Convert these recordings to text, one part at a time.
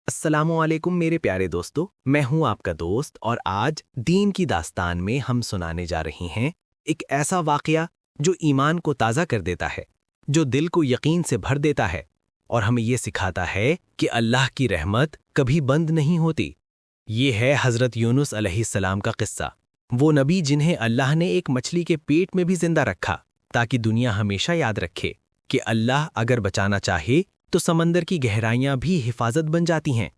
السلام علیکم میرے پیارے دوستو، میں ہوں آپ کا دوست اور آج دین کی داستان میں ہم سنانے جا رہی ہیں ایک ایسا واقعہ جو ایمان کو تازہ کر دیتا ہے، جو دل کو یقین سے بھر دیتا ہے اور ہمیں یہ سکھاتا ہے کہ اللہ کی رحمت کبھی بند نہیں ہوتی۔ یہ ہے حضرت یونس علیہ السلام کا قصہ، وہ نبی جنہیں اللہ نے ایک مچھلی کے پیٹ میں بھی زندہ رکھا تاکہ دنیا ہمیشہ یاد رکھے کہ اللہ اگر بچانا چاہے تو سمندر کی گہرائیاں بھی حفاظت بن جاتی ہیں۔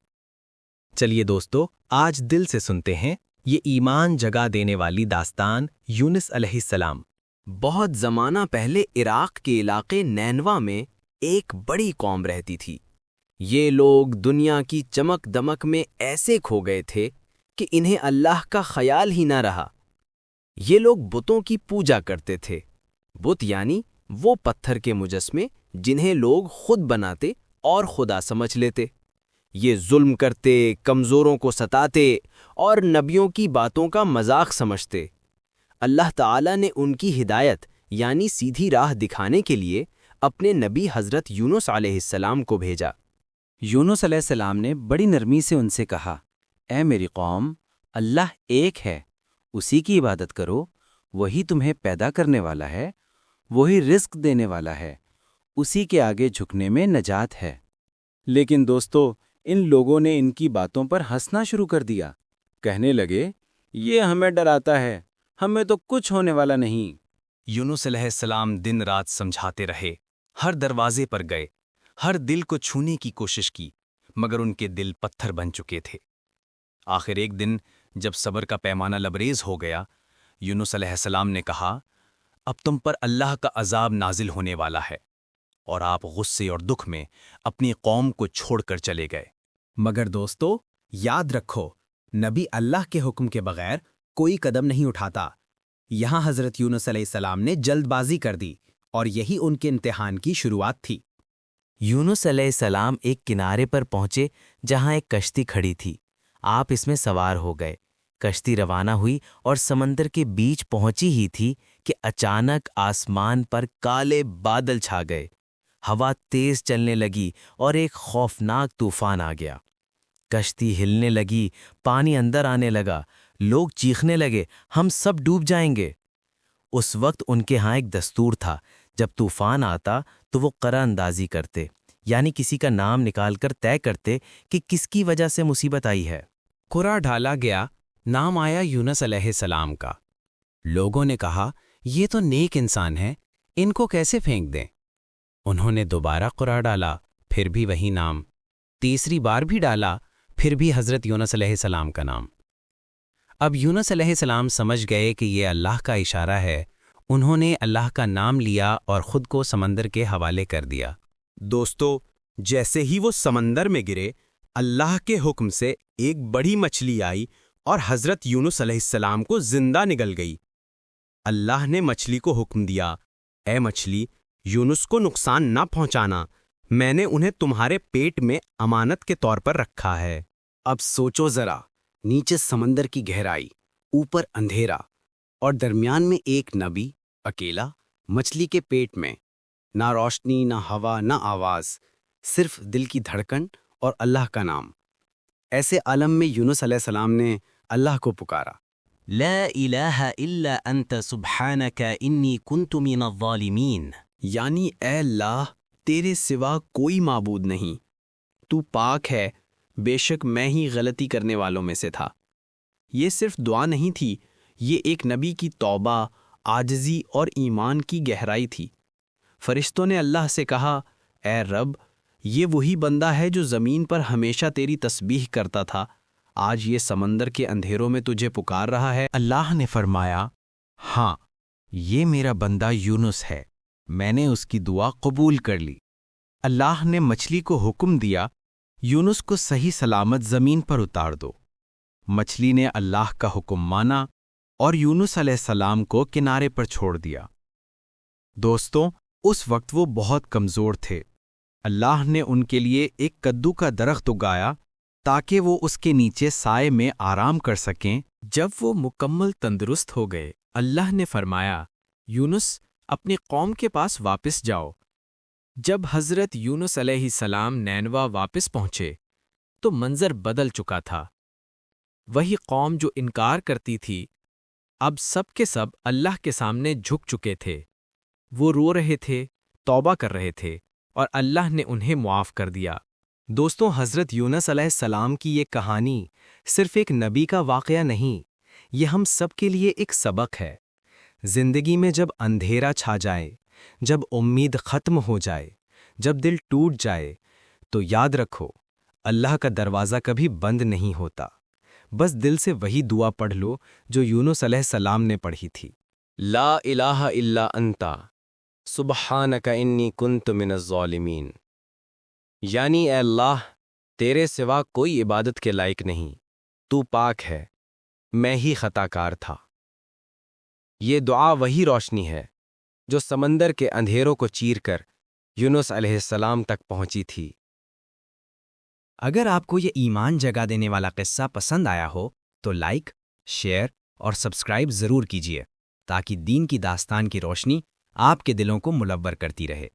چلیے دوستو، آج دل سے سنتے ہیں یہ ایمان جگا دینے والی داستان یونس علیہ السلام۔ بہت زمانہ پہلے عراق کے علاقے نینوا میں ایک بڑی قوم رہتی تھی۔ یہ لوگ دنیا کی چمک دمک میں ایسے کھو گئے تھے کہ انہیں اللہ کا خیال ہی نہ رہا۔ یہ لوگ بتوں کی پوجا کرتے تھے۔ بت یعنی وہ پتھر کے مجسمے جنہیں لوگ خود بناتے اور خدا سمجھ لیتے۔ یہ ظلم کرتے، کمزوروں کو ستاتے اور نبیوں کی باتوں کا مذاق سمجھتے۔ اللہ تعالیٰ نے ان کی ہدایت یعنی سیدھی راہ دکھانے کے لیے اپنے نبی حضرت یونس علیہ السلام کو بھیجا۔ یونس علیہ السلام نے بڑی نرمی سے ان سے کہا، اے میری قوم، اللہ ایک ہے، اسی کی عبادت کرو، وہی تمہیں پیدا کرنے والا ہے، وہی رزق دینے والا ہے، اسی کے آگے جھکنے میں نجات ہے۔ لیکن دوستو، ان لوگوں نے ان کی باتوں پر ہنسنا شروع کر دیا۔ کہنے لگے، یہ ہمیں ڈراتا ہے، ہمیں تو کچھ ہونے والا نہیں۔ یونس علیہ السلام دن رات سمجھاتے رہے، ہر دروازے پر گئے، ہر دل کو چھونے کی کوشش کی، مگر ان کے دل پتھر بن چکے تھے۔ آخر ایک دن جب صبر کا پیمانہ لبریز ہو گیا، یونس علیہ السلام نے کہا، اب تم پر اللہ کا عذاب نازل ہونے والا ہے، اور آپ غصے اور دکھ میں اپنی قوم کو چھوڑ کر چلے گئے۔ مگر دوستو، یاد رکھو، نبی اللہ کے حکم کے بغیر کوئی قدم نہیں اٹھاتا۔ یہاں حضرت یونس علیہ السلام نے جلد بازی کر دی اور یہی ان کے امتحان کی شروعات تھی۔ یونس علیہ السلام ایک کنارے پر پہنچے جہاں ایک کشتی کھڑی تھی۔ آپ اس میں سوار ہو گئے۔ کشتی روانہ ہوئی اور سمندر کے بیچ پہنچی ہی تھی کہ اچانک آسمان پر کالے بادل چھا گئے، ہوا تیز چلنے لگی اور ایک خوفناک طوفان آ گیا۔ کشتی ہلنے لگی، پانی اندر آنے لگا، لوگ چیخنے لگے، ہم سب ڈوب جائیں گے۔ اس وقت ان کے ہاں ایک دستور تھا، جب طوفان آتا تو وہ قرعہ اندازی کرتے، یعنی کسی کا نام نکال کر طے کرتے کہ کس کی وجہ سے مصیبت آئی ہے۔ قرعہ ڈالا گیا، نام آیا یونس علیہ السلام کا۔ لوگوں نے کہا، یہ تو نیک انسان ہیں، ان کو کیسے پھینک دیں؟ انہوں نے دوبارہ قرعہ ڈالا، پھر بھی وہی نام۔ تیسری بار بھی ڈالا، پھر بھی حضرت یونس علیہ السلام کا نام۔ اب یونس علیہ السلام سمجھ گئے کہ یہ اللہ کا اشارہ ہے۔ انہوں نے اللہ کا نام لیا اور خود کو سمندر کے حوالے کر دیا۔ دوستو، جیسے ہی وہ سمندر میں گرے، اللہ کے حکم سے ایک بڑی مچھلی آئی اور حضرت یونس علیہ السلام کو زندہ نگل گئی۔ اللہ نے مچھلی کو حکم دیا، اے مچھلی، یونس کو نقصان نہ پہنچانا، میں نے انہیں تمہارے پیٹ میں امانت کے طور پر رکھا ہے۔ اب سوچو ذرا، نیچے سمندر کی گہرائی، اوپر اندھیرا، اور درمیان میں ایک نبی اکیلا مچھلی کے پیٹ میں، نہ روشنی، نہ ہوا، نہ آواز، صرف دل کی دھڑکن اور اللہ کا نام۔ ایسے عالم میں یونس علیہ السلام نے اللہ کو پکارا، لا الہ الا انت سبحانک انی کنت من الظالمین، یعنی اے اللہ، تیرے سوا کوئی معبود نہیں، تو پاک ہے، بے شک میں ہی غلطی کرنے والوں میں سے تھا۔ یہ صرف دعا نہیں تھی، یہ ایک نبی کی توبہ، عاجزی اور ایمان کی گہرائی تھی۔ فرشتوں نے اللہ سے کہا، اے رب، یہ وہی بندہ ہے جو زمین پر ہمیشہ تیری تسبیح کرتا تھا، آج یہ سمندر کے اندھیروں میں تجھے پکار رہا ہے۔ اللہ نے فرمایا، ہاں، یہ میرا بندہ یونس ہے، میں نے اس کی دعا قبول کر لی۔ اللہ نے مچھلی کو حکم دیا، یونس کو صحیح سلامت زمین پر اتار دو۔ مچھلی نے اللہ کا حکم مانا اور یونس علیہ السلام کو کنارے پر چھوڑ دیا۔ دوستوں، اس وقت وہ بہت کمزور تھے۔ اللہ نے ان کے لیے ایک کدو کا درخت اگایا تاکہ وہ اس کے نیچے سائے میں آرام کر سکیں۔ جب وہ مکمل تندرست ہو گئے، اللہ نے فرمایا، یونس، اپنی قوم کے پاس واپس جاؤ۔ جب حضرت یونس علیہ السلام نینوا واپس پہنچے تو منظر بدل چکا تھا۔ وہی قوم جو انکار کرتی تھی اب سب کے سب اللہ کے سامنے جھک چکے تھے۔ وہ رو رہے تھے، توبہ کر رہے تھے، اور اللہ نے انہیں معاف کر دیا۔ دوستوں، حضرت یونس علیہ السلام کی یہ کہانی صرف ایک نبی کا واقعہ نہیں، یہ ہم سب کے لیے ایک سبق ہے۔ زندگی میں جب اندھیرا چھا جائے، جب امید ختم ہو جائے، جب دل ٹوٹ جائے، تو یاد رکھو اللہ کا دروازہ کبھی بند نہیں ہوتا۔ بس دل سے وہی دعا پڑھ لو جو یونس علیہ السلام نے پڑھی تھی، لا الہ الا انتا سبحانک انی کنت من الظالمین، یعنی اے اللہ تیرے سوا کوئی عبادت کے لائق نہیں، تو پاک ہے، میں ہی خطا کار تھا۔ یہ دعا وہی روشنی ہے جو سمندر کے اندھیروں کو چیر کر یونس علیہ السلام تک پہنچی تھی۔ اگر آپ کو یہ ایمان جگا دینے والا قصہ پسند آیا ہو تو لائک، شیئر اور سبسکرائب ضرور کیجیے تاکہ دین کی داستان کی روشنی آپ کے دلوں کو منور کرتی رہے۔